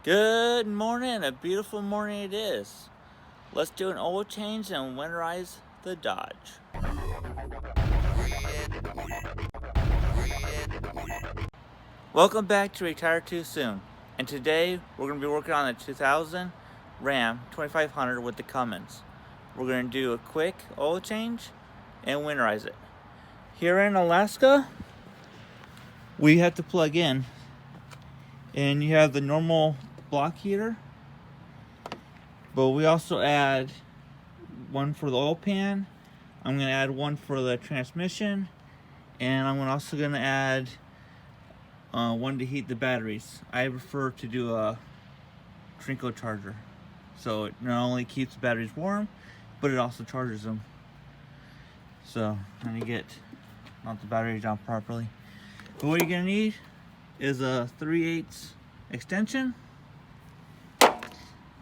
Good morning, a beautiful morning it is. Let's do an oil change and winterize the Dodge. Welcome back to Retire Too Soon, and today we're going to be working on a 2000 Ram 2500 with the Cummins. We're going to do a quick oil change and winterize it. Here in Alaska, we have to plug in, and you have the normal block heater, but we also add one for the oil pan. I'm going to add one for the transmission, and I'm also going to add one to heat the batteries. I prefer to do a Trinko charger, so it not only keeps the batteries warm, but it also charges them. So I'm going to mount the batteries down properly. But what you're going to need is a 3/8 extension.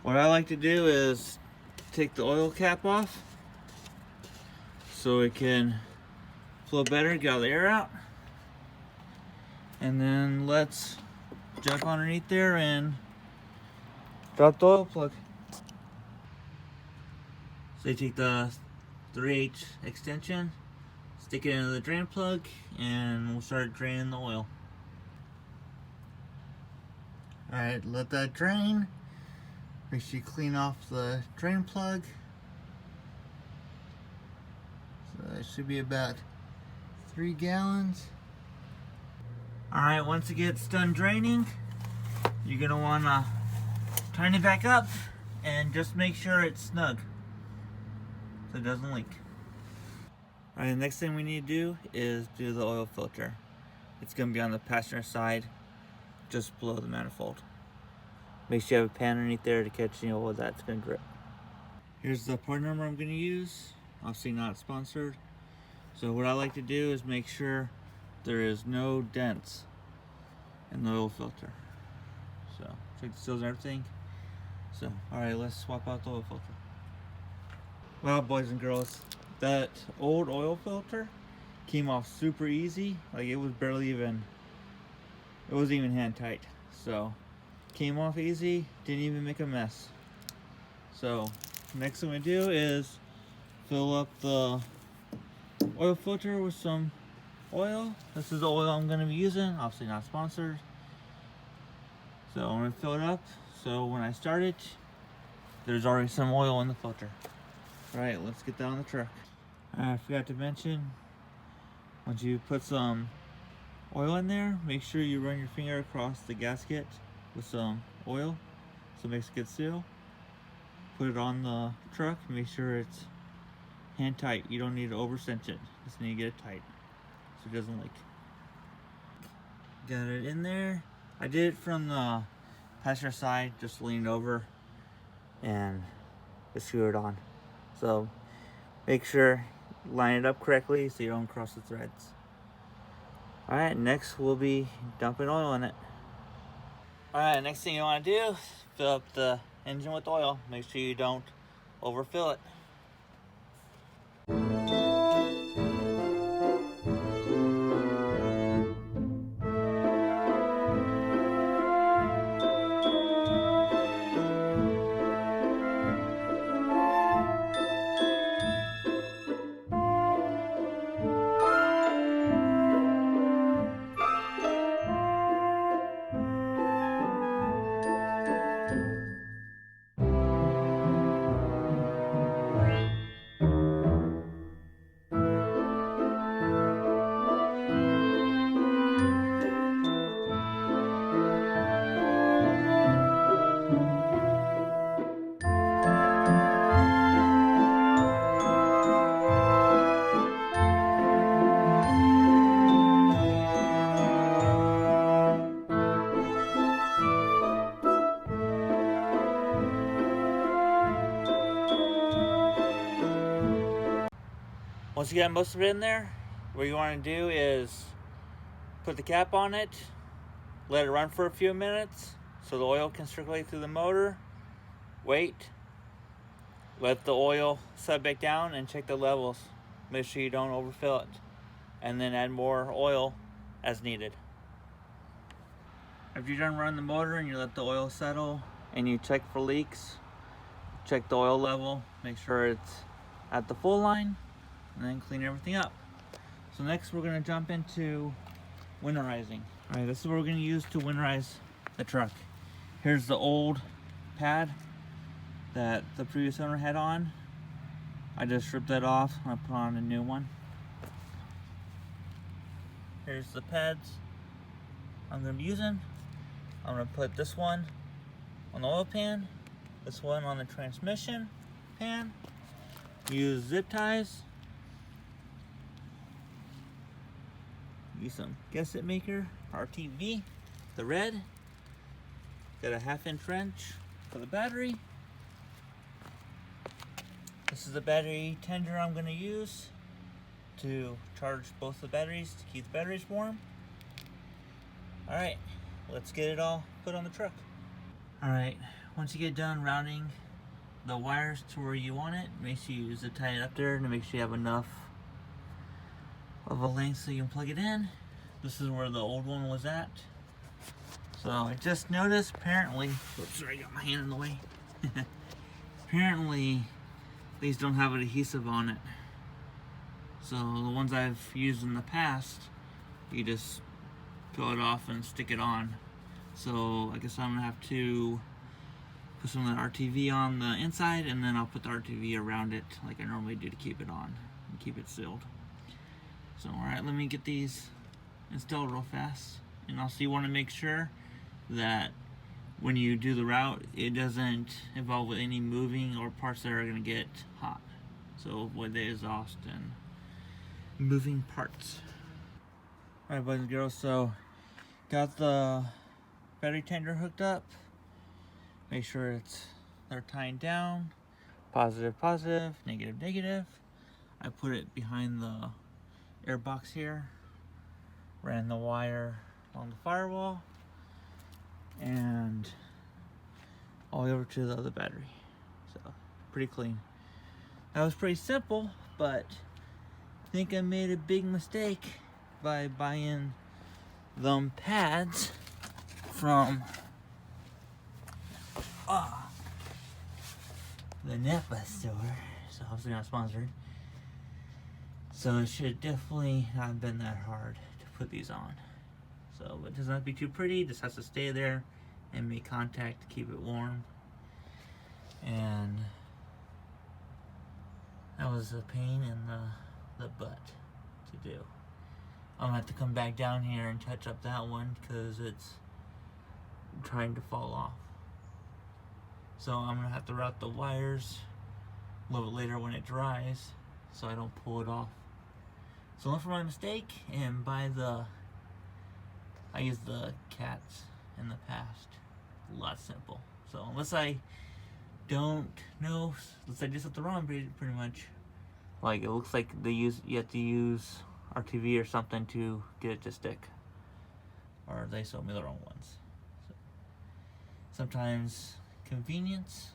What I like to do is take the oil cap off so it can flow better, get all the air out. And then let's jump underneath there and drop the oil plug. So you take the 3/8 extension, stick it into the drain plug, and we'll start draining the oil. Alright, let that drain. Make sure you clean off the drain plug. So it should be about 3 gallons. Alright, once it gets done draining, you're going to want to tighten it back up and just make sure it's snug so it doesn't leak. Alright, the next thing we need to do is do the oil filter. It's going to be on the passenger side, just below the manifold. Make sure you have a pan underneath there to catch any oil that's going to drip. Here's the part number I'm going to use. Obviously not sponsored. So what I like to do is make sure there is no dents in the oil filter. So check the seals and everything. So alright, let's swap out the oil filter. Well, boys and girls, that old oil filter came off super easy. Like it was even hand tight. So came off easy, didn't even make a mess. So next thing we do is fill up the oil filter with some oil. This is the oil I'm going to be using, obviously not sponsored. So I'm going to fill it up so when I start it, there's already some oil in the filter. Alright, let's get that on the truck. I forgot to mention, once you put some oil in there, make sure you run your finger across the gasket with some oil so it makes a good seal. Put it on the truck, make sure it's hand tight. You don't need to over cinch it, just need to get it tight so it doesn't leak. Got it in there. I did it from the passenger side, just leaned over and just screw it on. So make sure line it up correctly so you don't cross the threads. Alright, next we'll be dumping oil in it. Alright, next thing you want to do, fill up the engine with oil. Make sure you don't overfill it. Once you got most of it in there, what you want to do is put the cap on it, let it run for a few minutes so the oil can circulate through the motor, wait, let the oil set back down and check the levels. Make sure you don't overfill it, and then add more oil as needed. After you're done running the motor and you let the oil settle and you check for leaks, check the oil level, make sure it's at the full line, and then clean everything up. So next we're gonna jump into winterizing. All right, this is what we're gonna use to winterize the truck. Here's the old pad that the previous owner had on. I just stripped that off and I put on a new one. Here's the pads I'm gonna be using. I'm gonna put this one on the oil pan, this one on the transmission pan. Use zip ties. Use some gasket maker, RTV, the red. Got a 1/2-inch wrench for the battery. This is the battery tender I'm gonna use to charge both the batteries to keep the batteries warm. All right, let's get it all put on the truck. All right, once you get done routing the wires to where you want it, make sure you zip tie it up there to make sure you have enough of a length so you can plug it in. This is where the old one was at. So I just noticed, apparently, oops, sorry, I got my hand in the way. Apparently, these don't have an adhesive on it. So the ones I've used in the past, you just peel it off and stick it on. So I guess I'm gonna have to put some of the RTV on the inside, and then I'll put the RTV around it like I normally do to keep it on and keep it sealed. So alright, let me get these installed real fast. And also you want to make sure that when you do the route, it doesn't involve with any moving or parts that are going to get hot. So avoid the exhaust and moving parts. Alright, boys and girls, so got the battery tender hooked up. Make sure they're tying down. Positive, positive, negative, negative. I put it behind the air box here. Ran the wire along the firewall and all the way over to the other battery. So pretty clean. That was pretty simple, but I think I made a big mistake by buying them pads from the Napa store. So obviously not sponsored. So it should definitely not have been that hard to put these on. So it doesn't have to be too pretty, it just has to stay there and make contact to keep it warm. And that was a pain in the butt to do. I'm gonna have to come back down here and touch up that one because it's trying to fall off. So I'm gonna have to route the wires a little bit later when it dries so I don't pull it off. So learn from my mistake and I used the cats in the past. A lot simple. So unless I don't know, unless I did something wrong pretty much. Like it looks like you have to use RTV or something to get it to stick. Or they sold me the wrong ones. So sometimes convenience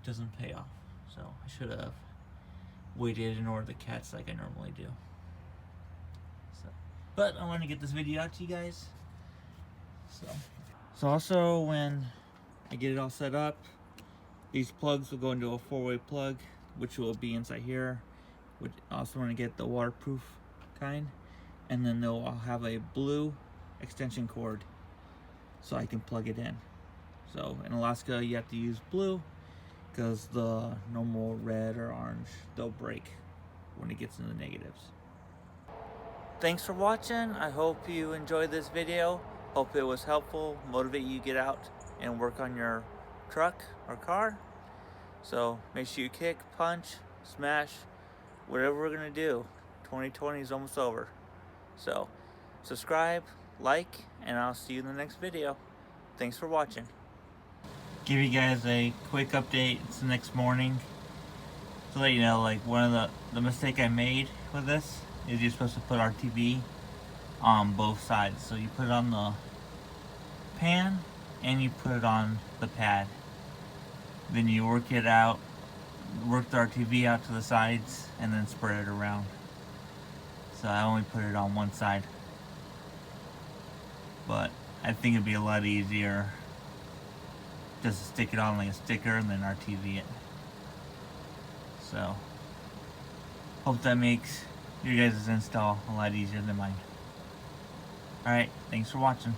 doesn't pay off. So I should have waited and ordered the cats like I normally do. But I want to get this video out to you guys. So also when I get it all set up, these plugs will go into a 4-way plug, which will be inside here. Which I also want to get the waterproof kind, and then they'll all have a blue extension cord, so I can plug it in. So in Alaska, you have to use blue because the normal red or orange, they'll break when it gets in the negatives. Thanks for watching. I hope you enjoyed this video. Hope it was helpful, motivate you to get out and work on your truck or car. So make sure you kick, punch, smash, whatever we're gonna do. 2020 is almost over. So subscribe, like, and I'll see you in the next video. Thanks for watching. Give you guys a quick update. It's the next morning. To let you know, like one of the mistake I made with this is you're supposed to put RTV on both sides. So you put it on the pan and you put it on the pad. Then you work it out, work the RTV out to the sides, and then spread it around. So I only put it on one side. But I think it'd be a lot easier just to stick it on like a sticker and then RTV it. So, hope that makes your guys' install a lot easier than mine. Alright, thanks for watching.